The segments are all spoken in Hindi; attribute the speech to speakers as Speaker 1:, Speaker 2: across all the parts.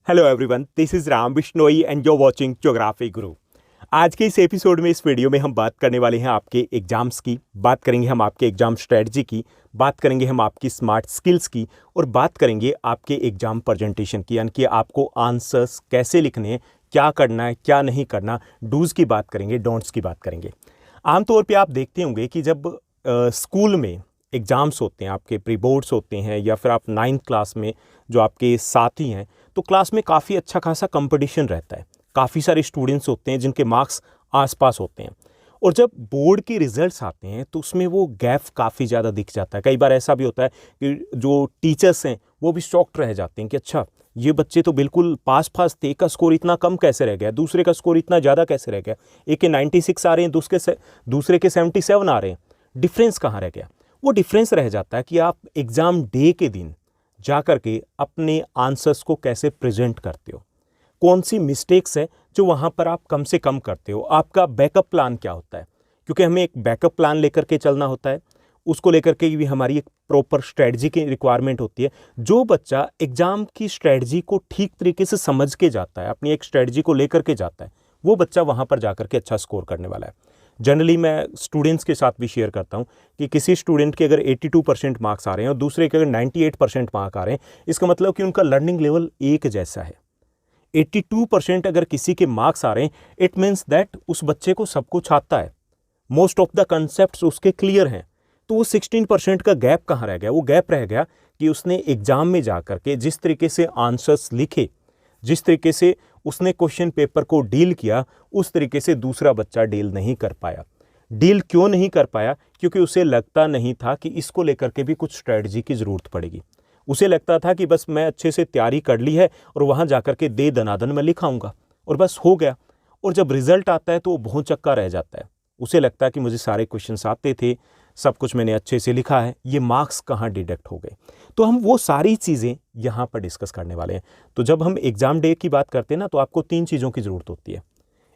Speaker 1: Hello everyone, this is Ram Bishnoi and you're watching geography गुरु। आज के इस एपिसोड में, इस वीडियो में हम बात करने वाले हैं आपके एग्जाम्स की, बात करेंगे हम आपके एग्जाम स्ट्रेटजी की, बात करेंगे हम आपकी स्मार्ट स्किल्स की और बात करेंगे आपके एग्जाम प्रेजेंटेशन की, यानी कि आपको आंसर्स कैसे लिखने हैं, क्या करना है, क्या नहीं करना, डूज की बात करेंगे, डोंट्स की बात करेंगे। आमतौर पे आप देखते होंगे कि जब स्कूल में एग्ज़ाम्स होते हैं, आपके प्री बोर्ड्स होते हैं, या फिर आप 9th क्लास में जो आपके साथी हैं, तो क्लास में काफ़ी अच्छा खासा कंपटीशन रहता है। काफ़ी सारे स्टूडेंट्स होते हैं जिनके मार्क्स आसपास होते हैं, और जब बोर्ड के रिजल्ट्स आते हैं तो उसमें वो गैप काफ़ी ज़्यादा दिख जाता है। कई बार ऐसा भी होता है कि जो टीचर्स हैं वो भी शॉक्ड रह जाते हैं कि अच्छा, ये बच्चे तो बिल्कुल पास पास थे, एक का स्कोर इतना कम कैसे रह गया, दूसरे का स्कोर इतना ज़्यादा कैसे रह गया, एक के 96 आ रहे हैं, दूसरे के 77 आ रहे हैं, डिफरेंस कहाँ रह गया। वो डिफरेंस रह जाता है कि आप एग्ज़ाम डे के दिन जा कर के अपने आंसर्स को कैसे प्रेजेंट करते हो, कौन सी मिस्टेक्स है जो वहाँ पर आप कम से कम करते हो, आपका बैकअप प्लान क्या होता है, क्योंकि हमें एक बैकअप प्लान लेकर के चलना होता है। उसको लेकर के भी हमारी एक प्रॉपर स्ट्रेटजी की रिक्वायरमेंट होती है। जो बच्चा एग्ज़ाम की स्ट्रेटजी को ठीक तरीके से समझ के जाता है, अपनी एक स्ट्रेटजी को लेकर के जाता है, वो बच्चा वहाँ पर जाकर के अच्छा स्कोर करने वाला है। जनरली मैं स्टूडेंट्स के साथ भी शेयर करता हूँ कि किसी स्टूडेंट के अगर 82% मार्क्स आ रहे हैं और दूसरे के अगर 98% मार्क आ रहे हैं, इसका मतलब कि उनका लर्निंग लेवल एक जैसा है। 82% अगर किसी के मार्क्स आ रहे हैं, इट मीन्स दैट उस बच्चे को सब कुछ आता है, मोस्ट ऑफ द कंसेप्ट्स उसके क्लियर हैं। तो वो 16% का गैप कहाँ रह गया? वो गैप रह गया कि उसने एग्जाम में जाकर के जिस तरीके से आंसर्स लिखे, जिस तरीके से उसने क्वेश्चन पेपर को डील किया, उस तरीके से दूसरा बच्चा डील नहीं कर पाया। डील क्यों नहीं कर पाया? क्योंकि उसे लगता नहीं था कि इसको लेकर के भी कुछ स्ट्रेटजी की ज़रूरत पड़ेगी। उसे लगता था कि बस मैं अच्छे से तैयारी कर ली है और वहाँ जाकर के दे दनादन मैं लिखाऊंगा और बस हो गया। और जब रिजल्ट आता है तो वो बहुत चक्का रह जाता है। उसे लगता है कि मुझे सारे क्वेश्चंस आते थे, सब कुछ मैंने अच्छे से लिखा है, ये मार्क्स कहाँ डिडक्ट हो गए। तो हम वो सारी चीज़ें यहाँ पर डिस्कस करने वाले हैं। तो जब हम एग्ज़ाम डे की बात करते हैं ना, तो आपको 3 चीज़ों की ज़रूरत होती है।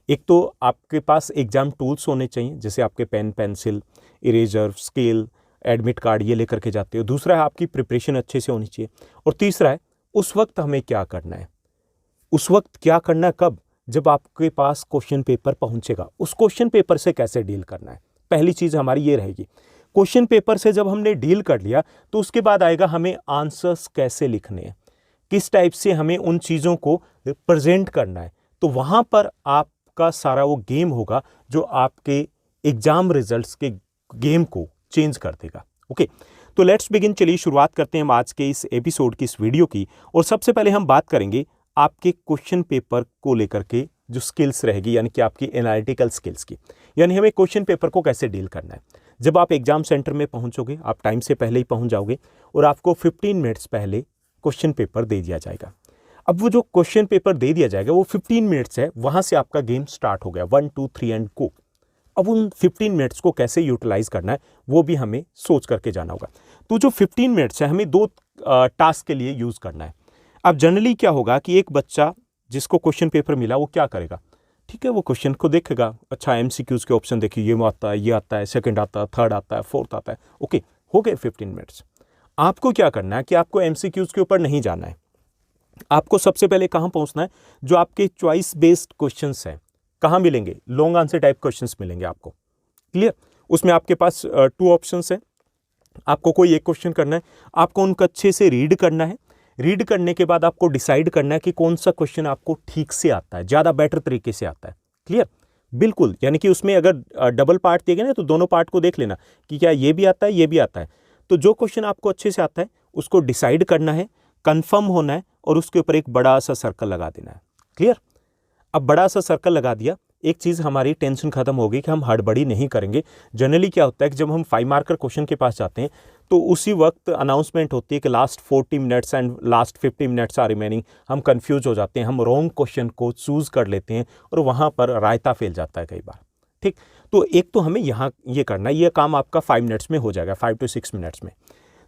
Speaker 1: एक तो आपके पास एग्ज़ाम टूल्स होने चाहिए, जैसे आपके pen, pencil, eraser, scale, admit card, ये लेकर के जाते हो। दूसरा है आपकी प्रिपरेशन अच्छे से होनी चाहिए, और तीसरा है उस वक्त हमें क्या करना है। उस वक्त क्या करना है? कब? जब आपके पास क्वेश्चन पेपर पहुंचेगा, उस क्वेश्चन पेपर से कैसे डील करना है। पहली चीज़ हमारी ये रहेगी। क्वेश्चन पेपर से जब हमने डील कर लिया, तो उसके बाद आएगा हमें आंसर्स कैसे लिखने हैं, किस टाइप से हमें उन चीज़ों को प्रेजेंट करना है। तो वहाँ पर आपका सारा वो गेम होगा जो आपके एग्जाम रिजल्ट्स के गेम को चेंज कर देगा। ओके, तो लेट्स बिगिन। चलिए शुरुआत करते हैं हम आज के इस एपिसोड की, इस वीडियो की। और सबसे पहले हम बात करेंगे आपके क्वेश्चन पेपर को लेकर के जो स्किल्स रहेगी, यानी कि आपकी एनालिटिकल स्किल्स की, यानी हमें क्वेश्चन पेपर को कैसे डील करना है। जब आप एग्जाम सेंटर में पहुंचोगे, आप टाइम से पहले ही पहुंच जाओगे और आपको 15 मिनट्स पहले क्वेश्चन पेपर दे दिया जाएगा। अब वो जो क्वेश्चन पेपर दे दिया जाएगा वो 15 मिनट्स है, वहां से आपका गेम स्टार्ट हो गया, 1 2 3 एंड गो। अब उन 15 मिनट्स को कैसे यूटिलाइज करना है वो भी हमें सोच करके जाना होगा। तो जो 15 मिनट्स है हमें 2 टास्क के लिए यूज़ करना है। अब जनरली क्या होगा कि एक बच्चा जिसको क्वेश्चन पेपर मिला वो क्या करेगा? ठीक है, वो क्वेश्चन को देखेगा, अच्छा एमसीक्यूज़ के ऑप्शन देखिए, ये आता है, ये आता है, सेकंड आता है, थर्ड आता है, फोर्थ आता है। ओके, हो गए 15 मिनट्स। आपको क्या करना है कि आपको एमसीक्यूज़ के ऊपर नहीं जाना है। आपको सबसे पहले कहाँ पहुँचना है? जो आपके चॉइस बेस्ड क्वेश्चंस हैं, कहाँ मिलेंगे? लॉन्ग आंसर टाइप क्वेश्चंस मिलेंगे आपको। क्लियर? उसमें आपके पास 2 ऑप्शंस हैं। आपको कोई एक क्वेश्चन करना है, आपको उनको अच्छे से रीड करना है। रीड करने के बाद आपको डिसाइड करना है कि कौन सा क्वेश्चन आपको ठीक से आता है, ज़्यादा बेटर तरीके से आता है। क्लियर? बिल्कुल, यानी कि उसमें अगर डबल पार्ट दिए गए ना, तो दोनों पार्ट को देख लेना कि क्या ये भी आता है, ये भी आता है। तो जो क्वेश्चन आपको अच्छे से आता है उसको डिसाइड करना है, कंफर्म होना है, और उसके ऊपर एक बड़ा सा सर्कल लगा देना है। क्लियर? अब बड़ा सा सर्कल लगा दिया, एक चीज़ हमारी टेंशन खत्म होगी कि हम हड़बड़ी नहीं करेंगे। जनरली क्या होता है कि जब हम 5 मार्कर क्वेश्चन के पास जाते हैं तो उसी वक्त अनाउंसमेंट होती है कि last 40 minutes and last 50 minutes are remaining. हम कंफ्यूज हो जाते हैं, हम रॉन्ग क्वेश्चन को चूज़ कर लेते हैं और वहाँ पर रायता फैल जाता है कई बार। ठीक, तो एक तो हमें यहाँ ये करना है, ये काम आपका 5 मिनट्स में हो जाएगा, 5 to 6 मिनट्स में।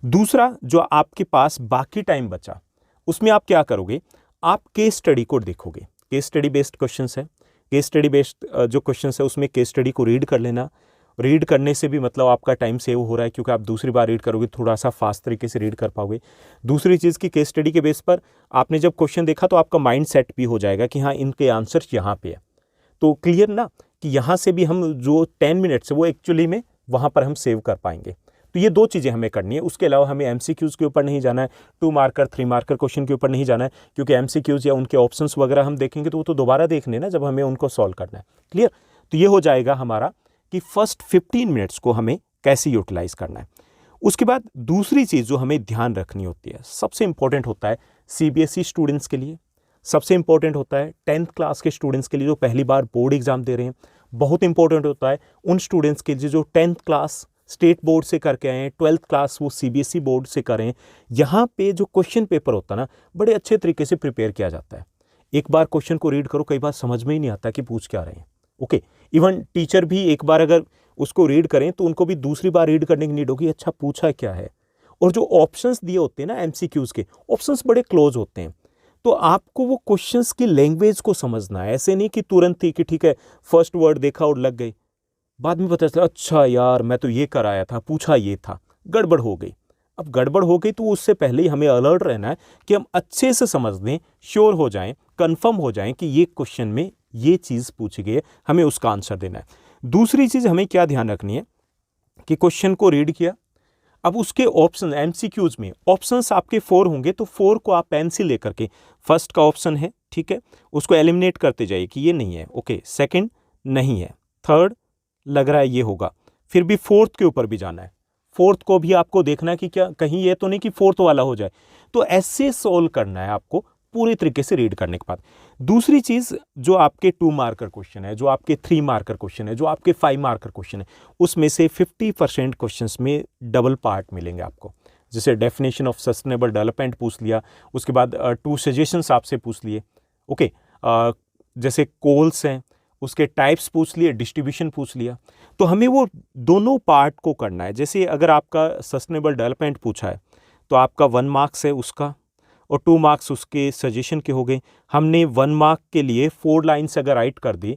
Speaker 1: दूसरा, जो आपके पास बाकी टाइम बचा उसमें आप क्या करोगे? आप केस स्टडी को देखोगे। केस स्टडी बेस्ड क्वेश्चंस है, केस स्टडी बेस्ड जो क्वेश्चंस है उसमें केस स्टडी को रीड कर लेना, रीड करने से भी मतलब आपका टाइम सेव हो रहा है, क्योंकि आप दूसरी बार रीड करोगे थोड़ा सा फास्ट तरीके से रीड कर पाओगे। दूसरी चीज़ की केस स्टडी के बेस पर आपने जब क्वेश्चन देखा तो आपका माइंड सेट भी हो जाएगा कि हाँ इनके आंसर्स यहाँ पे है, तो क्लियर ना कि यहाँ से भी हम जो 10 मिनट्स है वो एक्चुअली में वहाँ पर हम सेव कर पाएंगे। तो ये 2 चीज़ें हमें करनी है। उसके अलावा हमें एमसीक्यूज़ के ऊपर नहीं जाना है, 2 मार्कर 3 मार्कर क्वेश्चन के ऊपर नहीं जाना है, क्योंकि एमसीक्यूज़ या उनके ऑप्शंस वगैरह हम देखेंगे तो वो तो दोबारा देखने ना जब हमें उनको सॉल्व करना है। क्लियर? तो ये हो जाएगा हमारा कि फर्स्ट 15 मिनट्स को हमें कैसे यूटिलाइज करना है। उसके बाद दूसरी चीज़ जो हमें ध्यान रखनी होती है, सबसे इंपॉर्टेंट होता है सीबीएसई स्टूडेंट्स के लिए, सबसे इंपॉर्टेंट होता है 10th क्लास के स्टूडेंट्स के लिए जो पहली बार बोर्ड एग्जाम दे रहे हैं, बहुत इंपॉर्टेंट होता है उन स्टूडेंट्स के लिए जो 10th क्लास स्टेट बोर्ड से करके आए हैं, 12th क्लास वो सीबीएसई बोर्ड से करें। यहाँ पे जो क्वेश्चन पेपर होता है ना, बड़े अच्छे तरीके से प्रिपेयर किया जाता है। एक बार क्वेश्चन को रीड करो, कई बार समझ में ही नहीं आता कि पूछ क्या रहे हैं। ओके, इवन टीचर भी एक बार अगर उसको रीड करें तो उनको भी दूसरी बार रीड करने की नीड होगी, अच्छा पूछा क्या है। और जो ऑप्शंस दिए होते हैं ना एमसीक्यूज के, ऑप्शंस बड़े क्लोज होते हैं, तो आपको वो क्वेश्चंस की लैंग्वेज को समझना है। ऐसे नहीं कि तुरंत ही कि ठीक है फर्स्ट वर्ड देखा और लग गई, बाद में पता चला अच्छा यार मैं तो ये कराया था, पूछा ये था, गड़बड़ हो गई। अब गड़बड़ हो गई तो उससे पहले ही हमें अलर्ट रहना है कि हम अच्छे से समझ लें, श्योर हो जाएं, कंफर्म हो जाएं कि ये क्वेश्चन में ये चीज़ पूछी गई है, हमें उसका आंसर देना है। दूसरी चीज़ हमें क्या ध्यान रखनी है कि क्वेश्चन को रीड किया, अब उसके ऑप्शन एमसीक्यूज में ऑप्शंस आपके 4 होंगे, तो 4 को आप पेन से लेकर के फर्स्ट का ऑप्शन है, ठीक है, उसको एलिमिनेट करते जाइए कि ये नहीं है, ओके, सेकंड नहीं है, थर्ड लग रहा है ये होगा, फिर भी फोर्थ के ऊपर भी जाना है, फोर्थ को भी आपको देखना है कि क्या कहीं ये तो नहीं कि फोर्थ वाला हो जाए। तो ऐसे सोल्व करना है आपको पूरी तरीके से रीड करने के बाद। दूसरी चीज़ जो आपके 2 मार्कर क्वेश्चन है, जो आपके 3 मार्कर क्वेश्चन है, जो आपके 5 मार्कर क्वेश्चन है, उसमें से 50% क्वेश्चंस में डबल पार्ट मिलेंगे आपको। जैसे डेफिनेशन ऑफ सस्टेनेबल डेवलपमेंट पूछ लिया, उसके बाद 2 सजेशंस आपसे पूछ लिए, ओके, जैसे कोल्स हैं उसके टाइप्स पूछ लिए, डिस्ट्रीब्यूशन पूछ लिया। तो हमें वो दोनों पार्ट को करना है। जैसे अगर आपका सस्टेनेबल डेवलपमेंट पूछा है तो आपका 1 मार्क्स है उसका और 2 मार्क्स उसके सजेशन के हो गए। हमने 1 मार्क के लिए 4 लाइन्स अगर राइट कर दी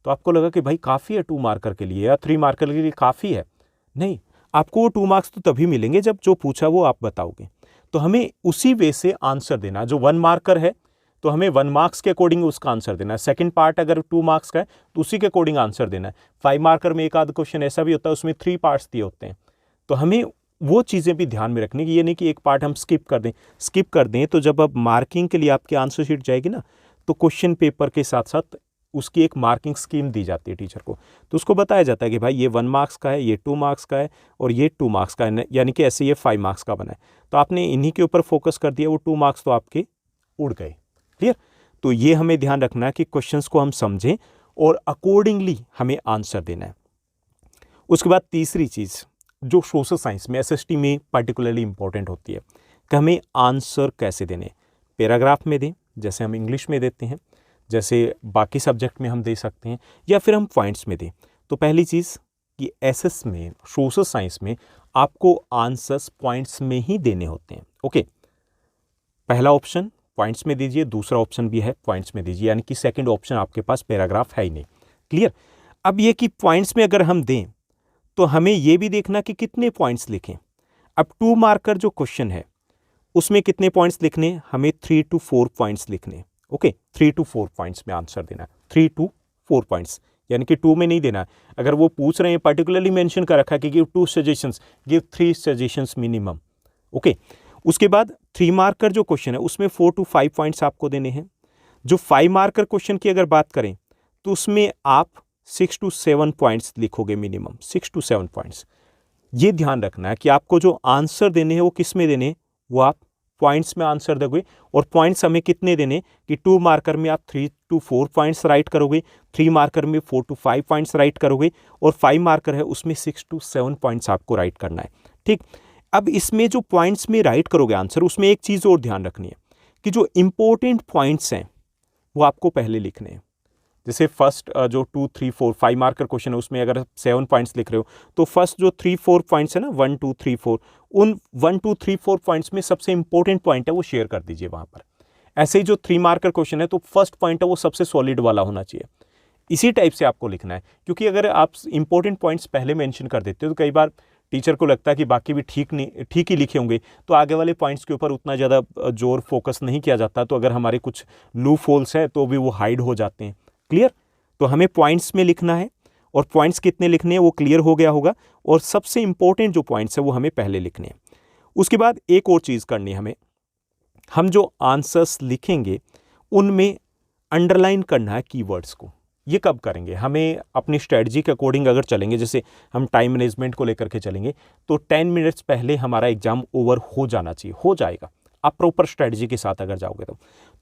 Speaker 1: तो आपको लगा कि भाई काफ़ी है 2 मार्कर के लिए या 3 मार्कर के लिए काफ़ी है। नहीं, आपको वो 2 मार्क्स तो तभी मिलेंगे जब जो पूछा वो आप बताओगे। तो हमें उसी वे से आंसर देना। जो 1 मार्कर है तो हमें 1 मार्क्स के अकॉर्डिंग उसका आंसर देना है। सेकंड पार्ट अगर 2 मार्क्स का है तो उसी के अकॉर्डिंग आंसर देना है। 5 मार्कर में एक आध क्वेश्चन ऐसा भी होता है उसमें 3 पार्ट्स दिए होते हैं, तो हमें वो चीज़ें भी ध्यान में रखनी कि ये नहीं कि एक पार्ट हम स्किप कर दें तो जब अब मार्किंग के लिए आपकी आंसर शीट जाएगी ना तो क्वेश्चन पेपर के साथ साथ उसकी एक मार्किंग स्कीम दी जाती है टीचर को। तो उसको बताया जाता है कि भाई ये 1 मार्क्स का है, ये 2 मार्क्स का है और ये 2 मार्क्स का है, यानी कि ऐसे ये 5 मार्क्स का बना है। तो आपने इन्हीं के ऊपर फोकस कर दिया, वो 2 मार्क्स तो आपके उड़ गए। क्लियर? तो ये हमें ध्यान रखना है कि क्वेश्चंस को हम समझें और अकॉर्डिंगली हमें आंसर देना है। उसके बाद तीसरी चीज़ जो सोशल साइंस में एसएसटी में पर्टिकुलरली इंपॉर्टेंट होती है कि हमें आंसर कैसे देने, पैराग्राफ में दें जैसे हम इंग्लिश में देते हैं, जैसे बाकी सब्जेक्ट में हम दे सकते हैं, या फिर हम पॉइंट्स में दें। तो पहली चीज़ कि एसएस में सोशल साइंस में आपको आंसर्स पॉइंट्स में ही देने होते हैं। ओके, पहला ऑप्शन पॉइंट्स में दीजिए, दूसरा ऑप्शन भी है पॉइंट्स में दीजिए, यानी कि सेकंड ऑप्शन आपके पास पैराग्राफ है ही नहीं। क्लियर? अब ये कि पॉइंट्स में अगर हम दें तो हमें ये भी देखना कि कितने पॉइंट्स लिखें। अब 2 मार्कर जो क्वेश्चन है उसमें कितने पॉइंट्स लिखने, हमें 3 to 4 पॉइंट्स लिखने। ओके, 3 to 4 पॉइंट्स में आंसर देना, 3 to 4 पॉइंट्स, यानी कि 2 में नहीं देना। अगर वो पूछ रहे हैं पर्टिकुलरली मेंशन कर रखा है कि give 2 suggestions, give 3 suggestions minimum. Okay, उसके बाद 3 मार्कर जो क्वेश्चन है उसमें 4 to 5 पॉइंट्स आपको देने हैं। जो 5 मार्कर क्वेश्चन की अगर बात करें तो उसमें आप 6 to 7 पॉइंट्स लिखोगे मिनिमम, 6 to 7 पॉइंट्स। ये ध्यान रखना है कि आपको जो आंसर देने हैं वो किस में देने, वो आप पॉइंट्स में आंसर दोगे। और पॉइंट्स हमें कितने देने कि 2 मार्कर में आप 3 to 4 पॉइंट्स राइट करोगे, 3 मार्कर में 4 to 5 पॉइंट्स राइट करोगे, और 5 मार्कर है उसमें 6 to 7 पॉइंट्स आपको राइट करना है। ठीक, अब इसमें जो पॉइंट्स में राइट करोगे आंसर, उसमें एक चीज़ और ध्यान रखनी है कि जो इंपॉर्टेंट पॉइंट्स हैं वो आपको पहले लिखने हैं। जैसे फर्स्ट जो 2, 3, 4, 5 मार्कर क्वेश्चन है उसमें अगर 7 पॉइंट्स लिख रहे हो तो फर्स्ट जो 3, 4 पॉइंट्स है ना, 1, 2, 3, 4, उन 1, 2, 3, 4 पॉइंट्स में सबसे इंपॉर्टेंट पॉइंट है वो शेयर कर दीजिए वहाँ पर। ऐसे ही जो 3 मार्कर क्वेश्चन है तो फर्स्ट पॉइंट है वो सबसे सॉलिड वाला होना चाहिए। इसी टाइप से आपको लिखना है, क्योंकि अगर आप इंपॉर्टेंट पॉइंट्स पहले मेंशन कर देते हो तो कई बार टीचर को लगता है कि बाकी भी ठीक ही लिखे होंगे, तो आगे वाले पॉइंट्स के ऊपर उतना ज़्यादा जोर फोकस नहीं किया जाता, तो अगर हमारे कुछ लूप होल्स है तो भी वो हाइड हो जाते हैं। क्लियर? तो हमें पॉइंट्स में लिखना है, और पॉइंट्स कितने लिखने हैं वो क्लियर हो गया होगा, और सबसे इंपॉर्टेंट जो पॉइंट्स है वो हमें पहले लिखने हैं। उसके बाद एक और चीज़ करनी है हमें, हम जो आंसर्स लिखेंगे उनमें अंडरलाइन करना है कीवर्ड्स को। ये कब करेंगे? हमें अपनी स्ट्रेटजी के अकॉर्डिंग अगर चलेंगे, जैसे हम टाइम मैनेजमेंट को लेकर के चलेंगे, तो 10 मिनट्स पहले हमारा एग्जाम ओवर हो जाना चाहिए, हो जाएगा आप प्रॉपर स्ट्रेटजी के साथ अगर जाओगे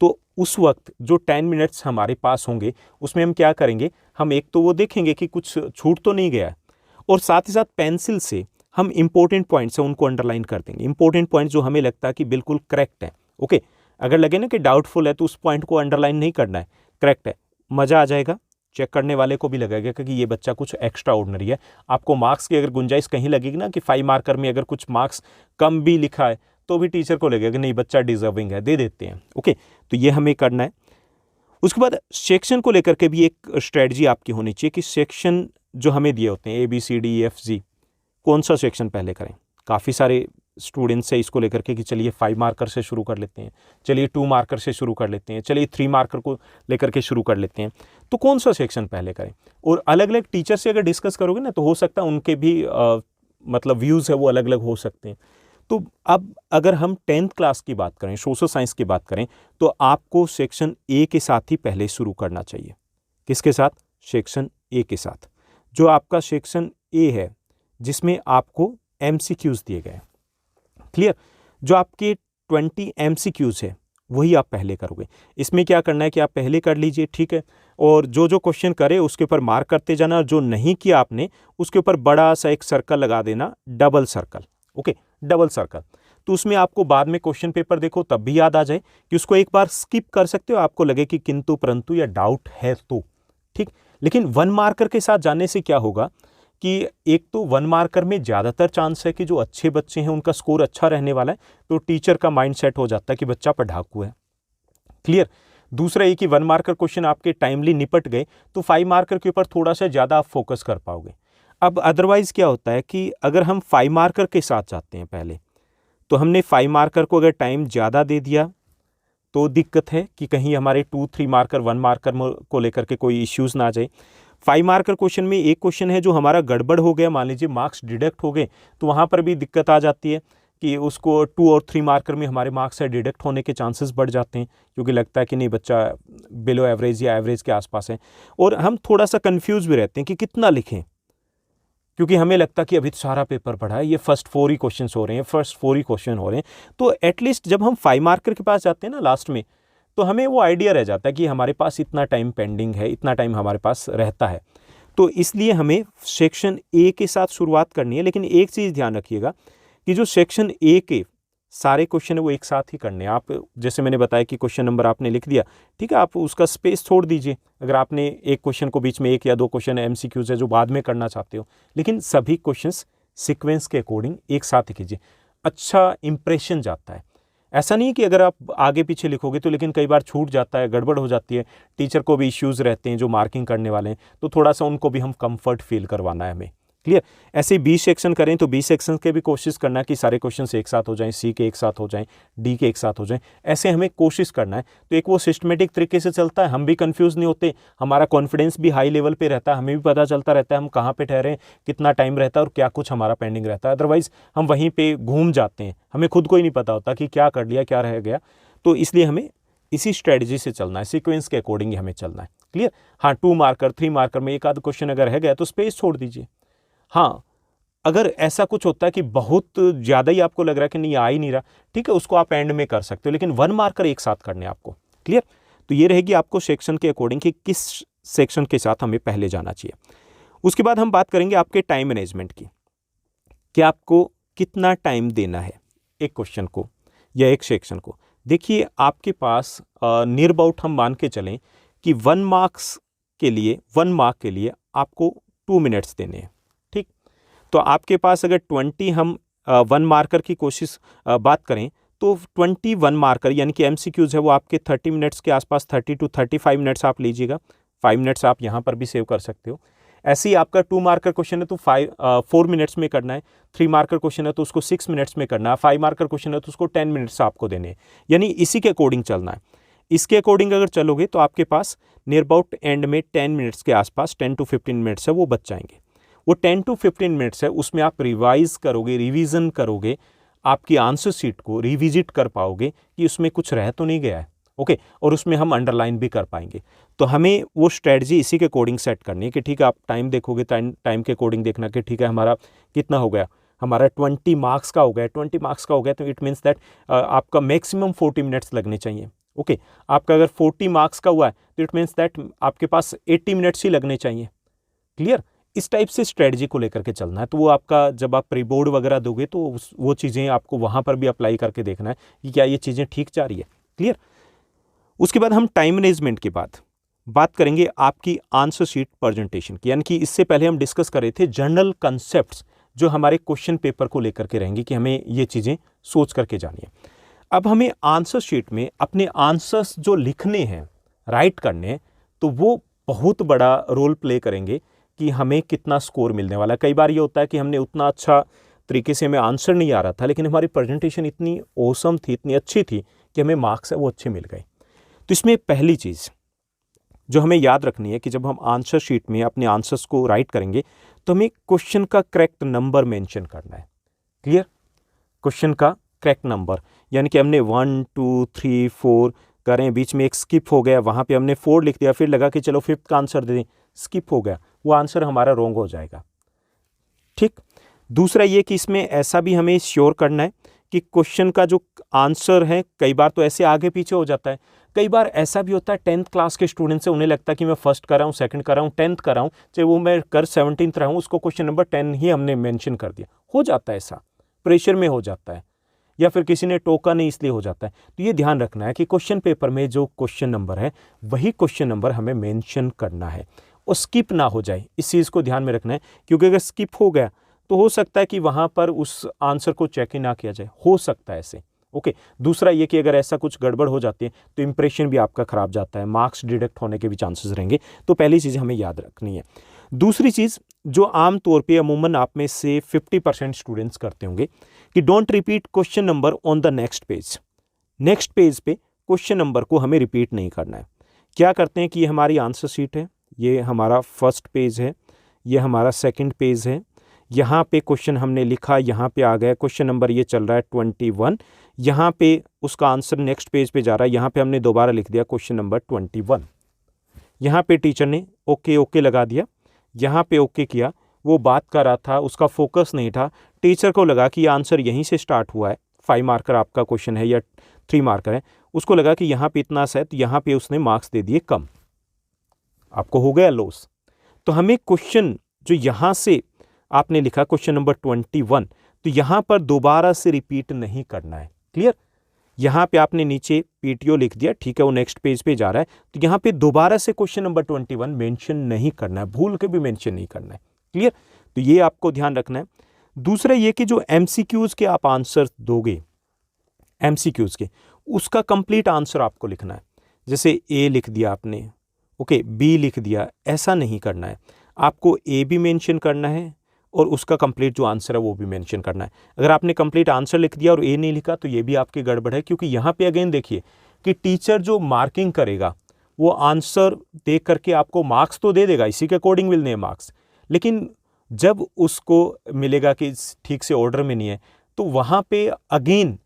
Speaker 1: तो उस वक्त जो 10 मिनट्स हमारे पास होंगे उसमें हम क्या करेंगे, हम एक तो वो देखेंगे कि कुछ छूट तो नहीं गया है, और साथ ही साथ पेंसिल से हम इंपॉर्टेंट पॉइंट्स हैं उनको अंडरलाइन कर देंगे। इंपॉर्टेंट पॉइंट्स जो हमें लगता है कि बिल्कुल करेक्ट है, ओके। अगर लगे ना कि डाउटफुल है तो उस पॉइंट को अंडरलाइन नहीं करना है, करेक्ट है, मज़ा आ जाएगा, चेक करने वाले को भी लगेगा कि ये बच्चा कुछ एक्स्ट्रा ऑर्डिनरी है। आपको मार्क्स की अगर गुंजाइश कहीं लगेगी ना कि 5 मार्कर में अगर कुछ मार्क्स कम भी लिखा है तो भी टीचर को लगेगा कि नहीं बच्चा डिजर्विंग है, दे देते हैं, ओके। तो ये हमें करना है। उसके बाद सेक्शन को लेकर के भी एक स्ट्रेटजी आपकी होनी चाहिए कि सेक्शन जो हमें दिए होते हैं ABCDEFG, कौन सा सेक्शन पहले करें। काफ़ी सारे स्टूडेंट्स है इसको लेकर के कि चलिए 5 मार्कर से शुरू कर लेते हैं, चलिए 2 मार्कर से शुरू कर लेते हैं, चलिए 3 मार्कर को लेकर के शुरू कर लेते हैं। तो कौन सा सेक्शन पहले करें, और अलग अलग टीचर से अगर डिस्कस करोगे ना तो हो सकता है उनके भी मतलब व्यूज़ है वो अलग अलग हो सकते हैं। तो अब अगर हम 10th क्लास की बात करें, सोशल साइंस की बात करें, तो आपको सेक्शन A के साथ ही पहले शुरू करना चाहिए। किसके साथ? सेक्शन A के साथ। जो आपका सेक्शन A है जिसमें आपको MCQs दिए गए, क्लियर? जो आपके 20 MCQs है वही आप पहले करोगे। इसमें क्या करना है कि आप पहले कर लीजिए, ठीक है, और जो जो क्वेश्चन करे उसके ऊपर मार्क करते जाना, और जो नहीं किया आपने उसके ऊपर बड़ा सा एक सर्कल लगा देना, double circle, okay, double circle. तो उसमें आपको बाद में क्वेश्चन पेपर देखो तब भी याद आ जाए कि उसको एक बार स्किप कर सकते हो, आपको लगे कि किंतु परंतु या डाउट है तो, ठीक। लेकिन 1 मार्कर के साथ जाने से क्या होगा कि एक तो 1 मार्कर में ज़्यादातर चांस है कि जो अच्छे बच्चे हैं उनका स्कोर अच्छा रहने वाला है, तो टीचर का माइंड सेट हो जाता है कि बच्चा पढ़ाकू है, क्लियर। दूसरा ये कि 1 मार्कर क्वेश्चन आपके टाइमली निपट गए तो 5 मार्कर के ऊपर थोड़ा सा ज़्यादा आप फोकस कर पाओगे। अब अदरवाइज़ क्या होता है कि अगर हम 5 मार्कर के साथ जाते हैं पहले, तो हमने 5 मार्कर को अगर टाइम ज़्यादा दे दिया तो दिक्कत है कि कहीं हमारे 2-3 मार्कर 1 मार्कर को लेकर के कोई इश्यूज़ ना आ जाए। 5 मार्कर क्वेश्चन में एक क्वेश्चन है जो हमारा गड़बड़ हो गया, मान लीजिए मार्क्स डिडक्ट हो गए, तो वहाँ पर भी दिक्कत आ जाती है कि उसको 2 और 3 मार्कर में हमारे मार्क्स है डिडक्ट होने के चांसेस बढ़ जाते हैं, क्योंकि लगता है कि नहीं बच्चा बिलो एवरेज या एवरेज के आसपास है। और हम थोड़ा सा कन्फ्यूज़ भी रहते हैं कि कितना लिखें, क्योंकि हमें लगता है कि अभी तो सारा पेपर पढ़ा है, ये फर्स्ट 4 ही क्वेश्चन हो रहे हैं, फर्स्ट 4 ही क्वेश्चन हो रहे हैं। तो एटलीस्ट जब हम 5 मार्कर के पास जाते हैं ना लास्ट में, तो हमें वो आइडिया रह जाता है कि हमारे पास इतना टाइम पेंडिंग है, इतना टाइम हमारे पास रहता है। तो इसलिए हमें सेक्शन A के साथ शुरुआत करनी है। लेकिन एक चीज़ ध्यान रखिएगा कि जो सेक्शन A के सारे क्वेश्चन है वो एक साथ ही करने हैं। आप जैसे मैंने बताया कि क्वेश्चन नंबर आपने लिख दिया, ठीक है, आप उसका स्पेस छोड़ दीजिए अगर आपने एक क्वेश्चन को बीच में 1 या 2 क्वेश्चन MCQs है जो बाद में करना चाहते हो, लेकिन सभी क्वेश्चंस सीक्वेंस के अकॉर्डिंग एक साथ ही कीजिए, अच्छा इंप्रेशन जाता है। ऐसा नहीं है कि अगर आप आगे पीछे लिखोगे तो, लेकिन कई बार छूट जाता है, गड़बड़ हो जाती है, टीचर को भी इश्यूज़ रहते हैं जो मार्किंग करने वाले हैं, तो थोड़ा सा उनको भी हम कंफर्ट फील करवाना है हमें, क्लियर। ऐसे 20 सेक्शन करें तो 20 सेक्शन के भी कोशिश करना है कि सारे क्वेश्चन एक साथ हो जाएं, C के एक साथ हो जाएं, D के एक साथ हो जाएं, ऐसे हमें कोशिश करना है। तो एक वो सिस्टमेटिक तरीके से चलता है, हम भी कंफ्यूज नहीं होते, हमारा कॉन्फिडेंस भी हाई लेवल पे रहता है, हमें भी पता चलता रहता है हम कहाँ पे ठहरे, कितना टाइम रहता है और क्या कुछ हमारा पेंडिंग रहता है। अदरवाइज़ हम वहीं पर घूम जाते हैं, हमें खुद को ही नहीं पता होता कि क्या कर लिया, क्या रह गया। तो इसलिए हमें इसी स्ट्रेटजी से चलना है, सीक्वेंस के अकॉर्डिंग ही हमें चलना है, क्लियर। हाँ, 2 मार्कर 3 मार्कर में एक आध क्वेश्चन अगर रह गया तो स्पेस छोड़ दीजिए। हाँ, अगर ऐसा कुछ होता है कि बहुत ज़्यादा ही आपको लग रहा है कि नहीं आ ही नहीं रहा, ठीक है, उसको आप एंड में कर सकते हो, लेकिन 1 मार्कर एक साथ करने आपको, क्लियर। तो ये रहेगी आपको सेक्शन के अकॉर्डिंग कि किस सेक्शन के साथ हमें पहले जाना चाहिए। उसके बाद हम बात करेंगे आपके टाइम मैनेजमेंट की, कि आपको कितना टाइम देना है एक क्वेश्चन को या एक सेक्शन को। देखिए आपके पास नियर अबाउट हम मान के चलें कि 1 मार्क के लिए आपको 2 मिनट्स देने हैं, ठीक। तो आपके पास अगर 20 हम 1 मार्कर की कोशिश बात करें तो 21 मार्कर यानी कि MCQs है वो आपके 30 मिनट्स के आसपास, 30 to 35 मिनट्स आप लीजिएगा। 5 मिनट्स आप यहाँ पर भी सेव कर सकते हो। ऐसे ही आपका 2 मार्कर क्वेश्चन है तो 4 मिनट्स में करना है, 3 मार्कर क्वेश्चन है तो उसको 6 मिनट्स में करना है, 5 मार्कर क्वेश्चन है तो उसको 10 मिनट्स आपको देने हैं, यानी इसी के अकॉर्डिंग चलना है। इसके अकॉर्डिंग अगर चलोगे तो आपके पास नियर अबाउट एंड में 10 मिनट्स के आसपास 10 to 15 मिनट्स है वो बच जाएंगे। वो 10 to 15 मिनट्स है उसमें आप रिवाइज करोगे, रिवीजन करोगे, आपकी आंसर शीट को रिविजिट कर पाओगे कि उसमें कुछ रह तो नहीं गया है, ओके, और उसमें हम अंडरलाइन भी कर पाएंगे। तो हमें वो स्ट्रेटजी इसी के अकॉर्डिंग सेट करनी है कि ठीक है, आप टाइम देखोगे, टाइम के अकॉर्डिंग देखना कि ठीक है हमारा कितना हो गया, हमारा 20 मार्क्स का हो गया, 20 मार्क्स का हो गया तो इट मीन्स दैट आपका मैक्सिमम 40 मिनट्स लगने चाहिए, ओके। आपका अगर 40 मार्क्स का हुआ है तो इट मीन्स दैट आपके पास 80 मिनट्स ही लगने चाहिए। क्लियर? इस टाइप से स्ट्रेटजी को लेकर के चलना है। तो वो आपका जब आप प्री बोर्ड वगैरह दोगे तो वो चीज़ें आपको वहाँ पर भी अप्लाई करके देखना है कि क्या ये चीज़ें ठीक जा रही है। क्लियर? उसके बाद हम टाइम मैनेजमेंट की बात करेंगे आपकी आंसर शीट प्रेजेंटेशन की, यानी कि इससे पहले हम डिस्कस कर रहे थे जनरल कंसेप्ट्स जो हमारे क्वेश्चन पेपर को लेकर के रहेंगे कि हमें ये चीज़ें सोच करके जानी है। अब हमें आंसर शीट में अपने आंसर्स जो लिखने हैं, राइट करने हैं, तो वो बहुत बड़ा रोल प्ले करेंगे कि हमें कितना स्कोर मिलने वाला है। कई बार ये होता है कि हमने उतना अच्छा तरीके से हमें आंसर नहीं आ रहा था, लेकिन हमारी प्रेजेंटेशन इतनी ऑसम थी, इतनी अच्छी थी कि हमें मार्क्स है वो अच्छे मिल गए। तो इसमें पहली चीज़ जो हमें याद रखनी है कि जब हम आंसर शीट में अपने आंसर्स को राइट करेंगे तो हमें क्वेश्चन का करेक्ट नंबर मेंशन करना है। क्लियर? क्वेश्चन का करेक्ट नंबर, यानी कि हमने 1 2 3 4 कर रहे हैं, बीच में एक स्किप हो गया, वहाँ पे हमने 4 लिख दिया, फिर लगा कि चलो 5th का आंसर दे दें, स्किप हो गया, वो आंसर हमारा रॉन्ग हो जाएगा। ठीक। दूसरा ये कि इसमें ऐसा भी हमें श्योर करना है कि क्वेश्चन का जो आंसर है, कई बार तो ऐसे आगे पीछे हो जाता है, कई बार ऐसा भी होता है 10th क्लास के स्टूडेंट से उन्हें लगता है कि मैं फर्स्ट कर रहा हूँ, सेकंड कर रहा हूँ, 10th कर रहा हूँ, चाहे वो मैं कर 17th रहा हूँ, उसको क्वेश्चन नंबर 10 ही हमने मेंशन कर दिया। हो जाता है ऐसा, प्रेशर में हो जाता है, या फिर किसी ने टोका नहीं इसलिए हो जाता है। तो ये ध्यान रखना है कि क्वेश्चन पेपर में जो क्वेश्चन नंबर है वही क्वेश्चन नंबर हमें मेंशन करना है और स्किप ना हो जाए, इस चीज़ को ध्यान में रखना है, क्योंकि अगर स्किप हो गया तो हो सकता है कि वहाँ पर उस आंसर को चेक ही ना किया जाए, हो सकता है ऐसे, ओके। दूसरा ये कि अगर ऐसा कुछ गड़बड़ हो जाती है तो इंप्रेशन भी आपका खराब जाता है, मार्क्स डिडक्ट होने के भी चांसेस रहेंगे। तो पहली चीज़ हमें याद रखनी है। दूसरी चीज़ जो आम तौर पे अमूमन आप में से 50% स्टूडेंट्स करते होंगे कि don't repeat question number on the next page. Next page पे क्वेश्चन नंबर को हमें रिपीट नहीं करना है। क्या करते हैं कि ये हमारी आंसर शीट है, ये हमारा फर्स्ट पेज है, ये हमारा सेकंड पेज है, यहाँ पे क्वेश्चन हमने लिखा, यहाँ पे आ गया क्वेश्चन नंबर, ये चल रहा है 21, यहाँ पे उसका आंसर नेक्स्ट पेज पे जा रहा है, यहाँ पे हमने दोबारा लिख दिया क्वेश्चन नंबर 21, यहाँ पे टीचर ने ओके ओके लगा दिया, यहाँ पे ओके किया, वो बात कर रहा था, उसका फोकस नहीं था, टीचर को लगा कि ये आंसर यहीं से स्टार्ट हुआ है, 5 मार्कर आपका क्वेश्चन है या 3 मार्कर है, उसको लगा कि यहाँ पे इतना सा है तो यहाँ पे उसने मार्क्स दे दिए कम, आपको हो गया लॉस। तो हमें क्वेश्चन जो यहाँ से आपने लिखा क्वेश्चन नंबर 21, तो यहाँ पर दोबारा से रिपीट नहीं करना है। क्लियर? यहाँ पे आपने नीचे पीटीओ लिख दिया, ठीक है, वो नेक्स्ट पेज पे जा रहा है, तो यहाँ पे दोबारा से क्वेश्चन नंबर 21 मेंशन नहीं करना है, भूल के भी मेंशन नहीं करना है। क्लियर? तो ये आपको ध्यान रखना है। दूसरा ये कि जो एमसीक्यूज के आप आंसर दोगे, एमसीक्यूज के, उसका कंप्लीट आंसर आपको लिखना है। जैसे ए लिख दिया आपने, ओके, बी लिख दिया, ऐसा नहीं करना है, आपको ए भी मेंशन करना है और उसका कंप्लीट जो आंसर है वो भी मेंशन करना है। अगर आपने कंप्लीट आंसर लिख दिया और ए नहीं लिखा तो ये भी आपकी गड़बड़ है, क्योंकि यहाँ पे अगेन देखिए कि टीचर जो मार्किंग करेगा वो आंसर देख करके आपको मार्क्स तो दे देगा, इसी के अकॉर्डिंग मिलने हैं मार्क्स, लेकिन जब उसको मिलेगा कि ठीक से ऑर्डर में नहीं है तो वहाँ पे अगेन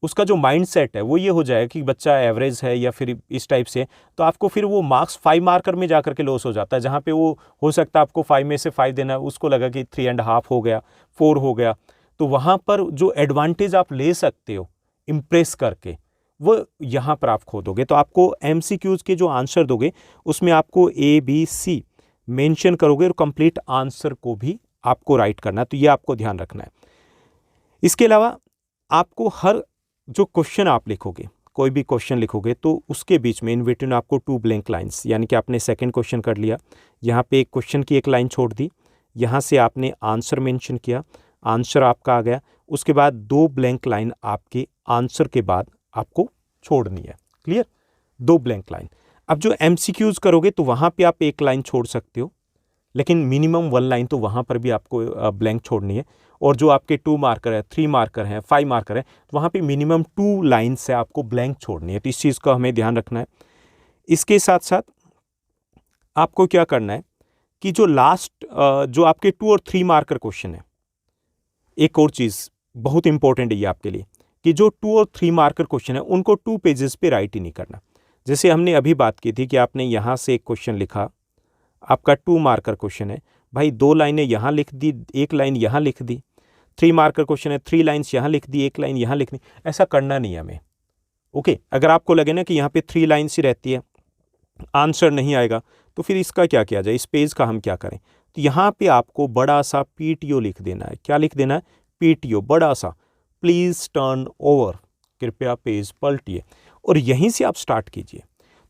Speaker 1: उसका जो माइंड सेट है वो ये हो जाएगा कि बच्चा एवरेज है या फिर इस टाइप से, तो आपको फिर वो मार्क्स 5 मार्कर में जा करके लॉस हो जाता है, जहाँ पे वो हो सकता है आपको 5 में से 5 देना है, उसको लगा कि 3.5 हो गया, 4 हो गया, तो वहाँ पर जो एडवांटेज आप ले सकते हो इम्प्रेस करके वो यहाँ पर आप खो दोगे। तो आपको MCQs के जो आंसर दोगे उसमें आपको ABC मेंशन करोगे और कंप्लीट आंसर को भी आपको राइट करना है, तो ये आपको ध्यान रखना है। इसके अलावा आपको हर जो क्वेश्चन आप लिखोगे, कोई भी क्वेश्चन लिखोगे तो उसके बीच में इन बिटवीन आपको 2 ब्लैंक लाइंस, यानी कि आपने सेकंड क्वेश्चन कर लिया, यहाँ पे एक क्वेश्चन की एक लाइन छोड़ दी, यहाँ से आपने आंसर मेंशन किया, आंसर आपका आ गया, उसके बाद 2 ब्लैंक लाइन आपके आंसर के बाद आपको छोड़नी है। क्लियर? 2 blank line. अब जो MCQs करोगे तो वहाँ पे आप एक लाइन छोड़ सकते हो, लेकिन मिनिमम 1 लाइन तो वहाँ पर भी आपको ब्लैंक छोड़नी है। और जो आपके 2 मार्कर है, 3 मार्कर हैं, 5 मार्कर है, तो वहाँ पे मिनिमम 2 लाइन से आपको ब्लैंक छोड़नी है। तो इस चीज़ का हमें ध्यान रखना है। इसके साथ साथ आपको क्या करना है कि जो लास्ट जो आपके 2 और 3 मार्कर क्वेश्चन है, एक और चीज़ बहुत इंपॉर्टेंट है ये आपके लिए, कि जो 2 और 3 मार्कर क्वेश्चन है उनको 2 पेजेस पे राइट ही नहीं करना। जैसे हमने अभी बात की थी कि आपने यहाँ से एक क्वेश्चन लिखा, आपका 2 मार्कर क्वेश्चन है, भाई 2 लाइनें यहाँ लिख दी, 1 लाइन यहाँ लिख दी। 3 मार्कर क्वेश्चन है, 3 लाइन्स यहाँ लिख दी, 1 लाइन यहाँ लिख दी। ऐसा करना नहीं है हमें। ओके, अगर आपको लगे ना कि यहाँ पे 3 लाइन्स ही रहती है, आंसर नहीं आएगा, तो फिर इसका क्या किया जाए, इस पेज का हम क्या करें। तो यहाँ पे आपको बड़ा सा PTO लिख देना है। क्या लिख देना है? PTO, बड़ा सा, प्लीज़ टर्न ओवर, कृपया पेज पलटिए, और यहीं से आप स्टार्ट कीजिए।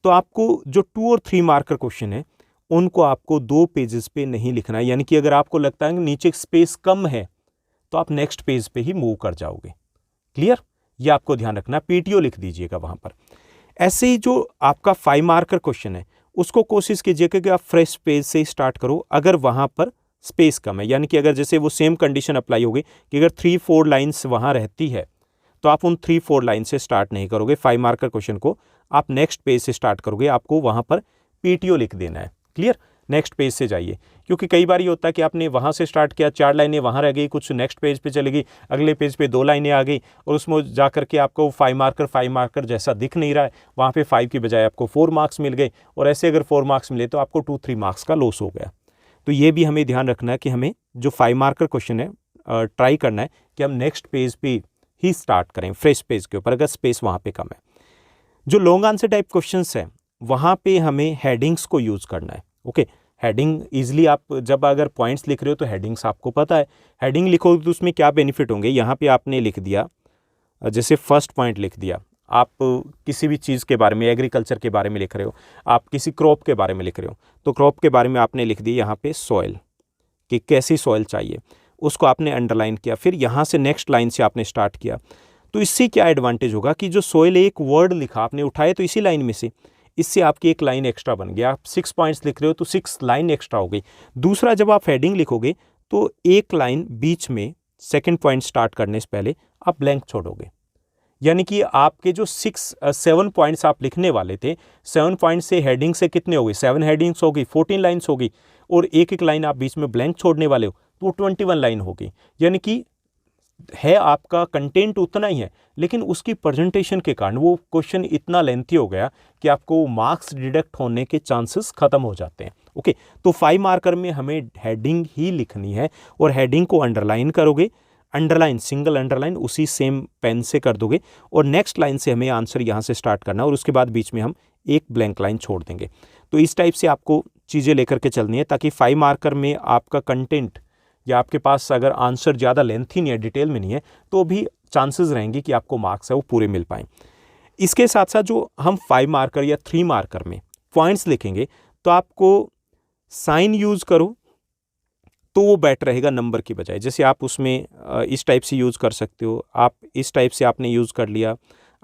Speaker 1: तो आपको जो 2 और 3 मार्कर क्वेश्चन है उनको आपको 2 पेजेस पे नहीं लिखना है। यानी कि अगर आपको लगता है कि नीचे स्पेस कम है तो आप नेक्स्ट पेज पे ही मूव कर जाओगे। क्लियर? ये आपको ध्यान रखना, PTO लिख दीजिएगा वहाँ पर। ऐसे ही जो आपका 5 मार्कर क्वेश्चन है उसको कोशिश कीजिएगा कि आप फ्रेश पेज से स्टार्ट करो अगर वहाँ पर स्पेस कम है। यानी कि अगर जैसे वो सेम कंडीशन अप्लाई होगी कि अगर 3-4 लाइन्स वहाँ रहती है तो आप उन 3-4 लाइन से स्टार्ट नहीं करोगे। 5 मार्कर क्वेश्चन को आप नेक्स्ट पेज से स्टार्ट करोगे, आपको वहाँ पर PTO लिख देना है। क्लियर? नेक्स्ट पेज से जाइए, क्योंकि कई बार ये होता है कि आपने वहाँ से स्टार्ट किया, 4 लाइनें वहाँ रह गई, कुछ नेक्स्ट पेज पे चली गई, अगले पेज पे 2 लाइनें आ गई, और उसमें जा करके आपको 5 मार्कर जैसा दिख नहीं रहा है, वहाँ पे 5 की बजाय आपको 4 मार्क्स मिल गए, और ऐसे अगर 4 मार्क्स मिले तो आपको 2-3 मार्क्स का लॉस हो गया। तो ये भी हमें ध्यान रखना है कि हमें जो 5 मार्कर क्वेश्चन है ट्राई करना है कि हम नेक्स्ट पेज पे ही स्टार्ट करें, फ्रेश पेज के ऊपर, अगर स्पेस वहाँ पे कम है। जो लॉन्ग आंसर टाइप क्वेश्चंस हैं वहाँ पे हमें हेडिंग्स को यूज़ करना है। ओके, हेडिंग इजीली आप जब अगर पॉइंट्स लिख रहे हो तो हेडिंग्स आपको पता है, हेडिंग लिखोगे तो उसमें क्या बेनिफिट होंगे। यहाँ पे आपने लिख दिया, जैसे फर्स्ट पॉइंट लिख दिया, आप किसी भी चीज़ के बारे में, एग्रीकल्चर के बारे में लिख रहे हो, आप किसी क्रॉप के बारे में लिख रहे हो, तो क्रॉप के बारे में आपने लिख दिया यहाँ पे सॉइल, कि कैसी सॉइल चाहिए, उसको आपने अंडरलाइन किया। फिर यहाँ से नेक्स्ट लाइन से आपने स्टार्ट किया। तो इससे क्या एडवांटेज होगा कि जो सॉइल एक वर्ड लिखा आपने उठाए तो इसी लाइन में से, इससे आपकी एक लाइन एक्स्ट्रा बन गया। आप 6 पॉइंट्स लिख रहे हो तो 6 लाइन एक्स्ट्रा हो गई। दूसरा, जब आप हेडिंग लिखोगे तो एक लाइन बीच में सेकंड पॉइंट स्टार्ट करने से पहले आप ब्लैंक छोड़ोगे। यानी कि आपके जो 7 पॉइंट्स आप लिखने वाले थे, 7 पॉइंट से हेडिंग से कितने हो गए, 7 हेडिंग्स हो गई, 14 लाइन्स हो गई, और एक लाइन आप बीच में ब्लैंक छोड़ने वाले हो तो 21 लाइन हो गई। यानी कि है आपका कंटेंट उतना ही है, लेकिन उसकी प्रेजेंटेशन के कारण वो क्वेश्चन इतना लेंथी हो गया कि आपको मार्क्स डिडक्ट होने के चांसेस खत्म हो जाते हैं। ओके, तो 5 मार्कर में हमें हेडिंग ही लिखनी है, और हेडिंग को अंडरलाइन करोगे, अंडरलाइन, सिंगल अंडरलाइन उसी सेम पेन से कर दोगे, और नेक्स्ट लाइन से हमें आंसर यहाँ से स्टार्ट करना, और उसके बाद बीच में हम एक ब्लैंक लाइन छोड़ देंगे। तो इस टाइप से आपको चीज़ें लेकर के चलनी है, ताकि 5 मार्कर में आपका कंटेंट या आपके पास अगर आंसर ज़्यादा लेंथी नहीं है, डिटेल में नहीं है, तो भी चांसेस रहेंगे कि आपको मार्क्स है वो पूरे मिल पाएँ। इसके साथ साथ जो हम 5 मार्कर या 3 मार्कर में पॉइंट्स लिखेंगे तो आपको साइन यूज़ करो तो वो बेटर रहेगा नंबर की बजाय। जैसे आप उसमें इस टाइप से यूज़ कर सकते हो, आप इस टाइप से आपने यूज़ कर लिया,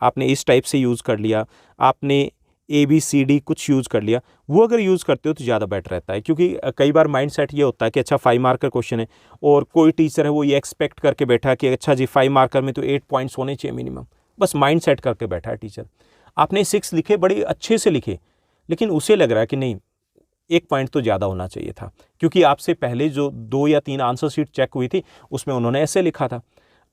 Speaker 1: आपने इस टाइप से यूज़ कर लिया, आपने ABCD कुछ यूज़ कर लिया, वो अगर यूज़ करते हो तो ज़्यादा बेटर रहता है। क्योंकि कई बार माइंडसेट ये होता है कि अच्छा 5 मार्कर क्वेश्चन है, और कोई टीचर है वो ये एक्सपेक्ट करके बैठा है कि अच्छा जी 5 मार्कर में तो 8 पॉइंट्स होने चाहिए मिनिमम, बस माइंडसेट करके बैठा है टीचर। आपने 6 लिखे, बड़े अच्छे से लिखे, लेकिन उसे लग रहा है कि नहीं 1 पॉइंट तो ज़्यादा होना चाहिए था, क्योंकि आपसे पहले जो 2 या 3 आंसर शीट चेक हुई थी उसमें उन्होंने ऐसे लिखा था।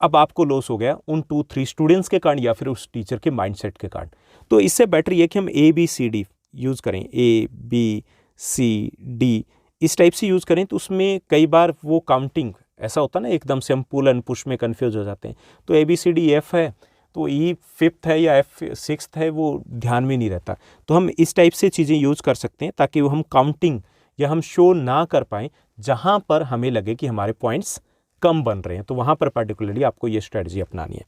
Speaker 1: अब आपको लॉस हो गया उन 2-3 स्टूडेंट्स के कारण या फिर उस टीचर के माइंडसेट के कारण। तो इससे बेटर ये कि हम ABCD यूज़ करें, ABCD इस टाइप से यूज़ करें, तो उसमें कई बार वो काउंटिंग ऐसा होता है ना, एकदम से हम पुल एंड पुश में कन्फ्यूज हो जाते हैं। तो ABCD F है तो E 5th है या F 6th है, वो ध्यान में नहीं रहता। तो हम इस टाइप से चीज़ें यूज़ कर सकते हैं ताकि वो हम काउंटिंग या हम शो ना कर पाएँ जहाँ पर हमें लगे कि हमारे पॉइंट्स कम बन रहे हैं, तो वहाँ पर पर्टिकुलरली आपको ये स्ट्रेटजी अपनानी है।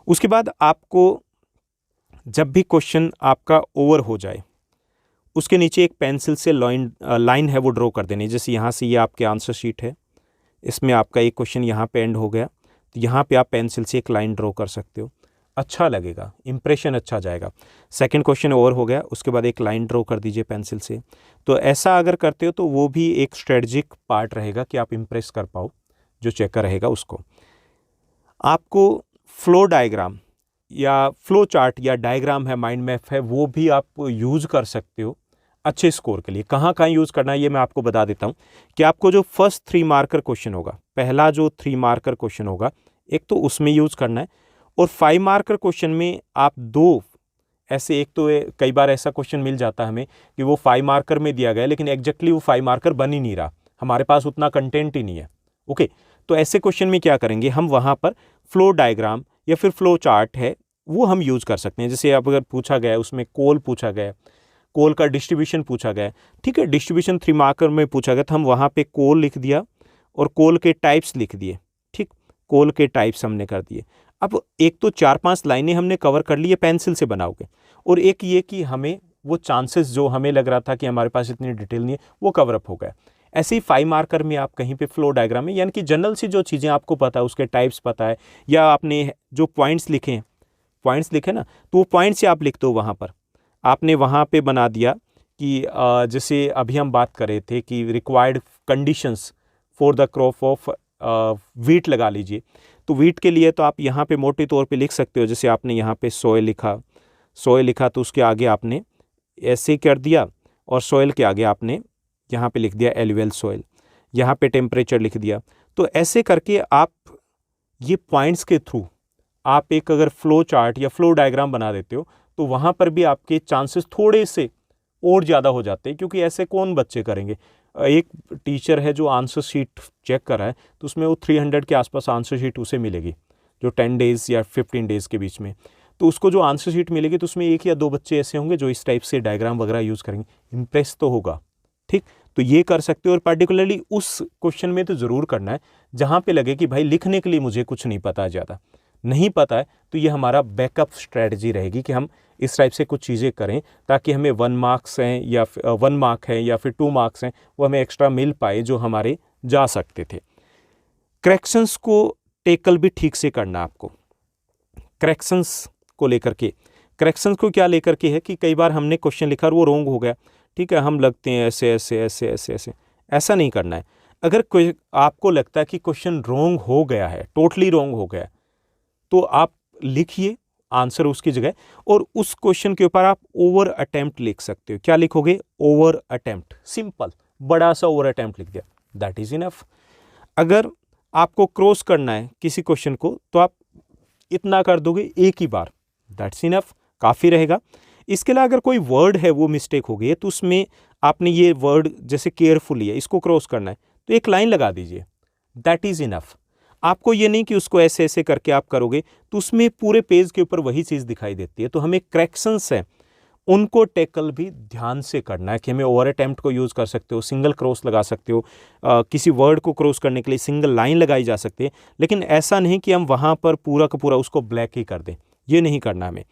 Speaker 1: उसके बाद आपको जब भी क्वेश्चन आपका ओवर हो जाए उसके नीचे एक पेंसिल से लाइन है वो ड्रॉ कर देनी है। जैसे यहाँ से ये आपके आंसर शीट है, इसमें आपका एक क्वेश्चन यहाँ पे एंड हो गया, तो यहाँ पे आप पेंसिल से एक लाइन ड्रॉ कर सकते हो। अच्छा लगेगा, इंप्रेशन अच्छा जाएगा। सेकंड क्वेश्चन और हो गया, उसके बाद एक लाइन ड्रॉ कर दीजिए पेंसिल से। तो ऐसा अगर करते हो तो वो भी एक स्ट्रेटजिक पार्ट रहेगा कि आप इंप्रेस कर पाओ जो चेकर रहेगा उसको। आपको फ्लो डायग्राम या फ्लो चार्ट या डायग्राम है, माइंड मैप है, वो भी आप यूज़ कर सकते हो अच्छे स्कोर के लिए। कहाँ कहाँ यूज़ करना है ये मैं आपको बता देता हूँ कि आपको जो फर्स्ट 3 मार्कर क्वेश्चन होगा, पहला जो 3 मार्कर क्वेश्चन होगा, एक तो उसमें यूज़ करना है, और 5 मार्कर क्वेश्चन में आप 2 ऐसे, एक तो कई बार ऐसा क्वेश्चन मिल जाता है हमें कि वो 5 मार्कर में दिया गया है लेकिन एग्जैक्टली वो 5 मार्कर बन ही नहीं रहा, हमारे पास उतना कंटेंट ही नहीं है। ओके, तो ऐसे क्वेश्चन में क्या करेंगे हम, वहाँ पर फ्लो डायग्राम या फिर फ्लो चार्ट है वो हम यूज़ कर सकते हैं। जैसे अब अगर पूछा गया है उसमें कोल पूछा गया है, कोल का डिस्ट्रीब्यूशन पूछा गया है, ठीक है, डिस्ट्रीब्यूशन 3 मार्कर में पूछा गया, तो हम वहाँ पे कोल लिख दिया और कोल के टाइप्स लिख दिए, ठीक, कोल के टाइप्स हमने कर दिए। अब एक तो 4-5 लाइनें हमने कवर कर ली है पेंसिल से बनाओगे, और एक ये कि हमें वो चांसेस जो हमें लग रहा था कि हमारे पास इतनी डिटेल नहीं है वो कवर अप हो गया। ऐसे ही 5 मार्कर में आप कहीं पे फ्लो डायग्राम में, यानी कि जनरल सी जो चीज़ें आपको पता है, उसके टाइप्स पता है, या आपने जो पॉइंट्स लिखे हैं, पॉइंट्स लिखे ना, तो वो पॉइंट्स से आप लिख दो वहाँ पर, आपने वहाँ पे बना दिया कि जैसे अभी हम बात कर रहे थे कि required conditions for the crop of wheat लगा लीजिए, तो वीट के लिए तो आप यहाँ पे मोटे तौर पे लिख सकते हो। जैसे आपने यहाँ पे सोयल लिखा तो उसके आगे आपने ऐसे कर दिया, और सोयल के आगे आपने यहाँ पे लिख दिया एलुवियल सोयल, यहाँ पे टेम्परेचर लिख दिया। तो ऐसे करके आप ये पॉइंट्स के थ्रू आप एक अगर फ्लो चार्ट या फ्लो डायग्राम बना देते हो तो वहाँ पर भी आपके चांसेस थोड़े से और ज़्यादा हो जाते हैं, क्योंकि ऐसे कौन बच्चे करेंगे। एक टीचर है जो आंसर शीट चेक कर रहा है तो उसमें वो 300 के आसपास आंसर शीट उसे मिलेगी जो 10 डेज़ या 15 डेज़ के बीच में, तो उसको जो आंसर शीट मिलेगी तो उसमें 1 या 2 बच्चे ऐसे होंगे जो इस टाइप से डायग्राम वगैरह यूज़ करेंगे, इम्प्रेस तो होगा, ठीक। तो ये कर सकते हो, और पर्टिकुलरली उस क्वेश्चन में तो ज़रूर करना है जहाँ पे लगे कि भाई लिखने के लिए मुझे कुछ नहीं पता है, ज़्यादा नहीं पता है, तो ये हमारा बैकअप स्ट्रैटेजी रहेगी कि हम इस टाइप से कुछ चीज़ें करें ताकि हमें 1 मार्क्स हैं या 1 मार्क है या फिर 2 मार्क्स हैं वो हमें एक्स्ट्रा मिल पाए जो हमारे जा सकते थे। करेक्शंस को टेकल भी ठीक से करना आपको। करेक्शंस को लेकर के, करेक्शंस को क्या लेकर के है कि कई बार हमने क्वेश्चन लिखा और वो रॉन्ग हो गया, ठीक है, हम लगते हैं ऐसे ऐसे ऐसे ऐसे ऐसे, ऐसा नहीं करना है। अगर कोई आपको लगता है कि क्वेश्चन रॉन्ग हो गया है, टोटली रॉन्ग हो गया है, तो आप लिखिए आंसर उसकी जगह, और उस क्वेश्चन के ऊपर आप ओवर अटेम्प्ट लिख सकते हो। क्या लिखोगे? ओवर अटेम्प्ट, सिंपल, बड़ा सा ओवर अटेम्प्ट लिख दिया, दैट इज इनफ। अगर आपको क्रॉस करना है किसी क्वेश्चन को तो आप इतना कर दोगे एक ही बार, दैट्स इनफ, काफ़ी रहेगा। इसके अलावा अगर कोई वर्ड है वो मिस्टेक हो गई है तो उसमें आपने ये वर्ड जैसे केयरफुली है, इसको क्रॉस करना है तो एक लाइन लगा दीजिए, दैट इज़ इनफ। आपको ये नहीं कि उसको ऐसे ऐसे करके आप करोगे तो उसमें पूरे पेज के ऊपर वही चीज़ दिखाई देती है। तो हमें करेक्शंस हैं उनको टैकल भी ध्यान से करना है कि हमें ओवर अटेम्प्ट को यूज़ कर सकते हो, सिंगल क्रॉस लगा सकते हो, किसी वर्ड को क्रॉस करने के लिए सिंगल लाइन लगाई जा सकती है, लेकिन ऐसा नहीं कि हम वहाँ पर पूरा का पूरा उसको ब्लैक ही कर दें, ये नहीं करना हमें।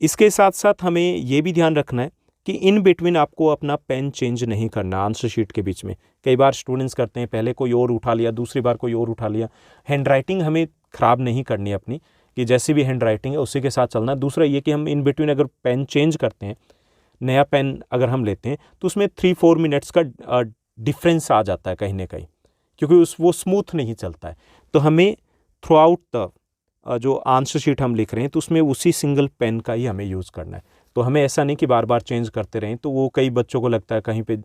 Speaker 1: इसके साथ साथ हमें ये भी ध्यान रखना है कि इन बिटवीन आपको अपना पेन चेंज नहीं करना आंसर शीट के बीच में। कई बार स्टूडेंट्स करते हैं, पहले कोई और उठा लिया, दूसरी बार कोई और उठा लिया। हैंड राइटिंग हमें ख़राब नहीं करनी अपनी, कि जैसी भी हैंड राइटिंग है उसी के साथ चलना है। दूसरा ये कि हम इन बिटवीन अगर पेन चेंज करते हैं, नया पेन अगर हम लेते हैं तो उसमें 3-4 मिनट्स का डिफरेंस आ जाता है कहीं ना कहीं, क्योंकि वो स्मूथ नहीं चलता है। तो हमें थ्रू आउट द जो आंसर शीट हम लिख रहे हैं तो उसमें उसी सिंगल पेन का ही हमें यूज़ करना है। तो हमें ऐसा नहीं कि बार बार चेंज करते रहें, तो वो कई बच्चों को लगता है कहीं पे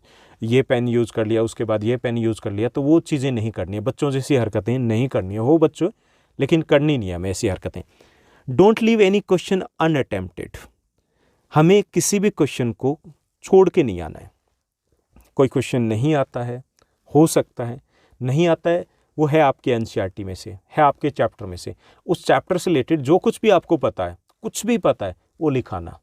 Speaker 1: ये पेन यूज़ कर लिया, उसके बाद ये पेन यूज़ कर लिया, तो वो चीज़ें नहीं करनी है। बच्चों जैसी हरकतें नहीं करनी है, हो बच्चों, लेकिन करनी नहीं है हमें ऐसी हरकतें। Don't leave any question unattempted, हमें किसी भी क्वेश्चन को छोड़ के नहीं आना है। कोई क्वेश्चन नहीं आता है, हो सकता है नहीं आता है, वो है आपके एनसीईआरटी में से, है आपके चैप्टर में से, उस चैप्टर से रिलेटेड जो कुछ भी आपको पता है, कुछ भी पता है, वो लिखाना।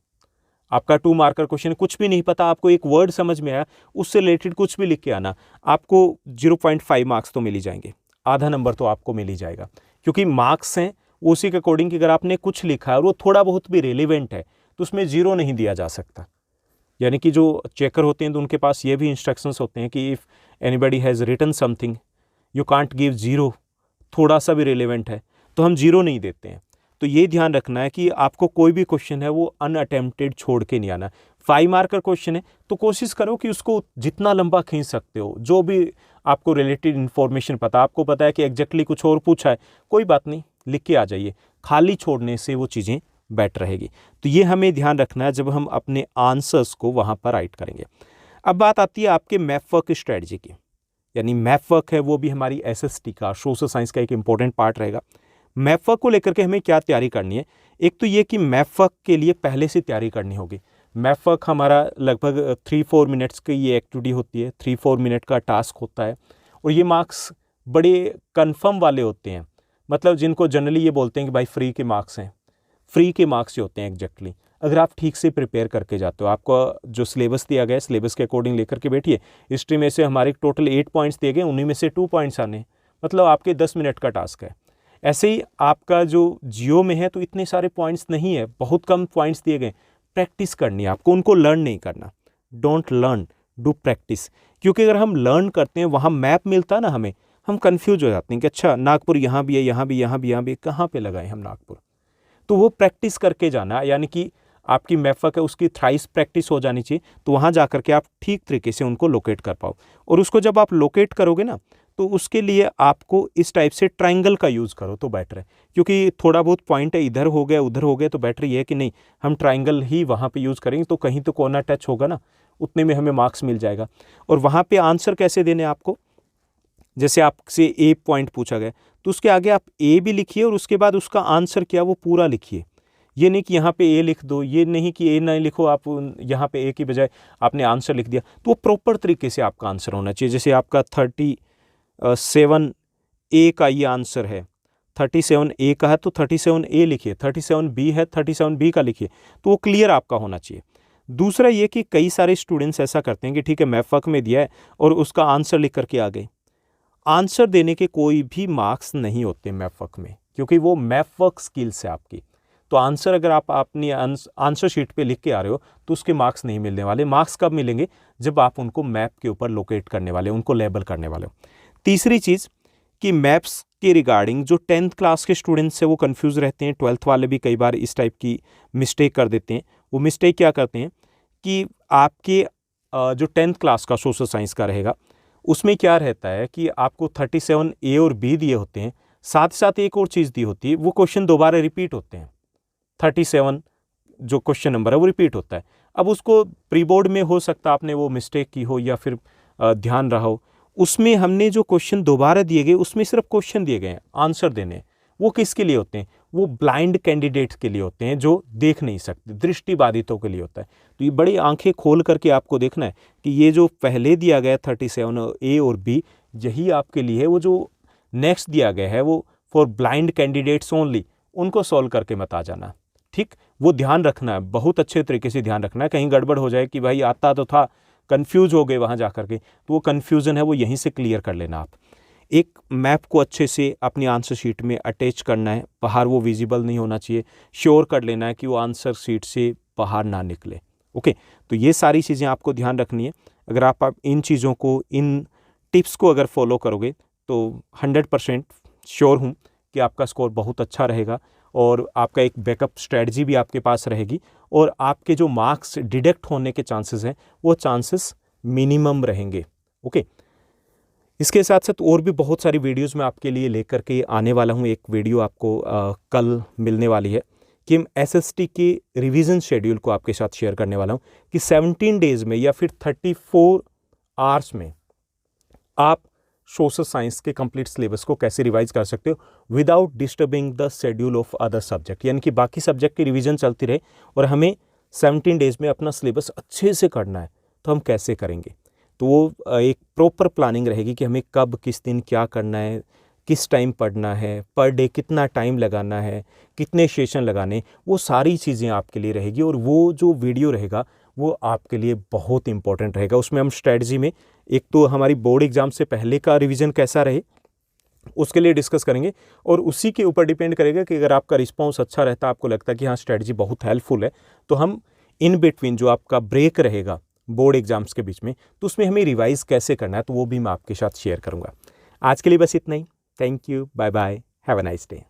Speaker 1: आपका 2 मार्कर क्वेश्चन कुछ भी नहीं पता, आपको एक वर्ड समझ में आया, उससे रिलेटेड कुछ भी लिख के आना, आपको 0.5 मार्क्स तो मिल ही जाएंगे, आधा नंबर तो आपको मिल ही जाएगा, क्योंकि मार्क्स हैं वो उसी के अकॉर्डिंग कि अगर आपने कुछ लिखा है और वो थोड़ा बहुत भी रेलिवेंट है तो उसमें 0 नहीं दिया जा सकता। यानी कि जो चेकर होते हैं तो उनके पास ये भी इंस्ट्रक्शंस होते हैं कि if anybody has written something you can't give 0, थोड़ा सा भी रेलिवेंट है तो हम 0 नहीं देते हैं। तो तो ये ध्यान रखना है कि आपको कोई भी क्वेश्चन है वो अनअटेम्प्टेड छोड़ के नहीं आना। 5 मार्क का क्वेश्चन है तो कोशिश करो कि उसको जितना लंबा खींच सकते हो, जो भी आपको रिलेटेड इन्फॉर्मेशन पता, आपको पता है कि एग्जैक्टली कुछ और पूछा है, कोई बात नहीं, लिख के आ जाइए, खाली छोड़ने से वो चीज़ें बेटर रहेगी। तो ये हमें ध्यान रखना है जब हम अपने आंसर्स को वहाँ पर राइट करेंगे। अब बात आती है आपके मैप वर्क स्ट्रेटजी की, यानी मैप वर्क है वो भी हमारी एसएसटी का, सोशल साइंस का एक इंपॉर्टेंट पार्ट रहेगा। मैप वर्क को लेकर के हमें क्या तैयारी करनी है? एक तो ये कि मैप वर्क के लिए पहले से तैयारी करनी होगी। मैप वर्क हमारा लगभग 3-4 मिनट्स की ये एक्टिविटी होती है, 3-4 मिनट का टास्क होता है, और ये मार्क्स बड़े कन्फर्म वाले होते हैं, मतलब जिनको जनरली ये बोलते हैं कि भाई फ्री के मार्क्स हैं, फ्री के मार्क्स ही होते हैं एग्जैक्टली। अगर आप ठीक से प्रिपेयर करके जाते हो, आपको जो सिलेबस दिया गया है सिलेबस के अकॉर्डिंग लेकर के बैठिए। हिस्ट्री में से हमारे टोटल 8 पॉइंट्स दिए गए, उन्हीं में से 2 पॉइंट्स आने, मतलब आपके 10 मिनट का टास्क है। ऐसे ही आपका जो जियो में है तो इतने सारे पॉइंट्स नहीं है, बहुत कम पॉइंट्स दिए गए। प्रैक्टिस करनी है आपको, उनको लर्न नहीं करना। Don't learn, do practice. क्योंकि अगर हम लर्न करते हैं, वहाँ मैप मिलता है ना हमें, हम कंफ्यूज हो जाते हैं कि अच्छा नागपुर यहाँ भी है, यहाँ भी, यहाँ भी, यहाँ भी, कहाँ पे लगाएं हम नागपुर। तो वो प्रैक्टिस करके जाना, यानी कि आपकी मैप वर्क है उसकी थ्राइस प्रैक्टिस हो जानी चाहिए, तो वहाँ जा कर के आप ठीक तरीके से उनको लोकेट कर पाओ। और उसको जब आप लोकेट करोगे ना, तो उसके लिए आपको इस टाइप से ट्रायंगल का यूज़ करो तो बेटर है, क्योंकि थोड़ा बहुत पॉइंट है इधर हो गया उधर हो गया, तो बेटर ये है कि नहीं हम ट्रायंगल ही वहाँ पे यूज़ करेंगे, तो कहीं तो कोना टच होगा ना, उतने में हमें मार्क्स मिल जाएगा। और वहाँ पे आंसर कैसे देने आपको, जैसे आपसे ए पॉइंट पूछा गया तो उसके आगे आप ए भी लिखिए और उसके बाद उसका आंसर क्या वो पूरा लिखिए। ये नहीं कि यहाँ पे ए लिख दो, ये नहीं कि ए नहीं लिखो, आप यहाँ पे ए की बजाय आपने आंसर लिख दिया, तो वो प्रॉपर तरीके से आपका आंसर होना चाहिए। जैसे आपका 37 ए का ये आंसर है, 37 ए का है तो 37 ए लिखिए, 37 बी है 37 बी का लिखिए, तो वो क्लियर आपका होना चाहिए। दूसरा ये कि कई सारे स्टूडेंट्स ऐसा करते हैं कि ठीक है मैप वर्क में दिया है और उसका आंसर लिख करके आ गए। आंसर देने के कोई भी मार्क्स नहीं होते मैप वर्क में, क्योंकि वो मैप वर्क स्किल्स है आपकी। तो आंसर अगर आप अपनी आंसर शीट पे लिख के आ रहे हो तो उसके मार्क्स नहीं मिलने वाले। मार्क्स कब मिलेंगे? जब आप उनको मैप के ऊपर लोकेट करने वाले, उनको लेबल करने वाले हो। तीसरी चीज़ कि मैप्स के रिगार्डिंग जो 10th क्लास के स्टूडेंट्स हैं वो कंफ्यूज रहते हैं, 12th वाले भी कई बार इस टाइप की मिस्टेक कर देते हैं। वो मिस्टेक क्या करते हैं कि आपके जो 10th क्लास का सोशल साइंस का रहेगा उसमें क्या रहता है कि आपको 37 ए और बी दिए होते हैं, साथ ही साथ एक और चीज़ दी होती है, वो क्वेश्चन दोबारा रिपीट होते हैं। 37 जो क्वेश्चन नंबर है वो रिपीट होता है। अब उसको प्री बोर्ड में हो सकता है आपने वो मिस्टेक की हो या फिर ध्यान रहा हो, उसमें हमने जो क्वेश्चन दोबारा दिए गए उसमें सिर्फ क्वेश्चन दिए गए हैं, आंसर देने। वो किसके लिए होते हैं? वो ब्लाइंड कैंडिडेट्स के लिए होते हैं जो देख नहीं सकते, दृष्टिबाधितों के लिए होता है। तो ये बड़ी आंखें खोल करके आपको देखना है कि ये जो पहले दिया गया 37 ए और बी, यही आपके लिए है। वो जो नेक्स्ट दिया गया है वो फॉर ब्लाइंड कैंडिडेट्स ओनली, उनको सॉल्व करके मत आ जाना, ठीक? वो ध्यान रखना है, बहुत अच्छे तरीके से ध्यान रखना है, कहीं गड़बड़ हो जाए कि भाई आता तो था, कंफ्यूज हो गए वहाँ जा करके, तो वो कन्फ्यूज़न है वो यहीं से क्लियर कर लेना आप। एक मैप को अच्छे से अपनी आंसर शीट में अटैच करना है, बाहर वो विजिबल नहीं होना चाहिए, श्योर कर लेना है कि वो आंसर शीट से बाहर ना निकले। ओके, तो ये सारी चीज़ें आपको ध्यान रखनी है। अगर आप इन चीज़ों को, इन टिप्स को अगर फॉलो करोगे तो 100% श्योर हूँ कि आपका स्कोर बहुत अच्छा रहेगा और आपका एक बैकअप स्ट्रेटजी भी आपके पास रहेगी और आपके जो मार्क्स डिडक्ट होने के चांसेस हैं वो चांसेस मिनिमम रहेंगे। ओके, इसके साथ साथ और भी बहुत सारी वीडियोस मैं आपके लिए लेकर के आने वाला हूँ। एक वीडियो आपको कल मिलने वाली है कि हम एसएसटी के रिवीजन शेड्यूल को आपके साथ शेयर करने वाला हूँ कि 17 डेज़ में या फिर 34 आवर्स में आप सोशल साइंस के कंप्लीट सिलेबस को कैसे रिवाइज कर सकते हो without disturbing the schedule of other subject, यानी कि बाकी सब्जेक्ट की रिवीजन चलती रहे और हमें 17 डेज़ में अपना सिलेबस अच्छे से करना है। तो हम कैसे करेंगे? तो वो एक प्रॉपर प्लानिंग रहेगी कि हमें कब किस दिन क्या करना है, किस टाइम पढ़ना है, पर डे कितना टाइम लगाना है, कितने सेशन लगाने, वो सारी चीज़ें आपके लिए रहेगी। और वो जो वीडियो रहेगा वो आपके लिए बहुत इंपॉर्टेंट रहेगा। उसमें हम स्ट्रेटजी में एक तो हमारी बोर्ड एग्ज़ाम से पहले का रिवीजन कैसा रहे उसके लिए डिस्कस करेंगे और उसी के ऊपर डिपेंड करेगा कि अगर आपका रिस्पॉन्स अच्छा रहता है, आपको लगता है कि हाँ स्ट्रेटजी बहुत हेल्पफुल है, तो हम इन बिटवीन जो आपका ब्रेक रहेगा बोर्ड एग्जाम्स के बीच में, तो उसमें हमें रिवाइज कैसे करना है तो वो भी मैं आपके साथ शेयर करूंगा। आज के लिए बस इतना ही। Thank you, bye bye, have a nice day.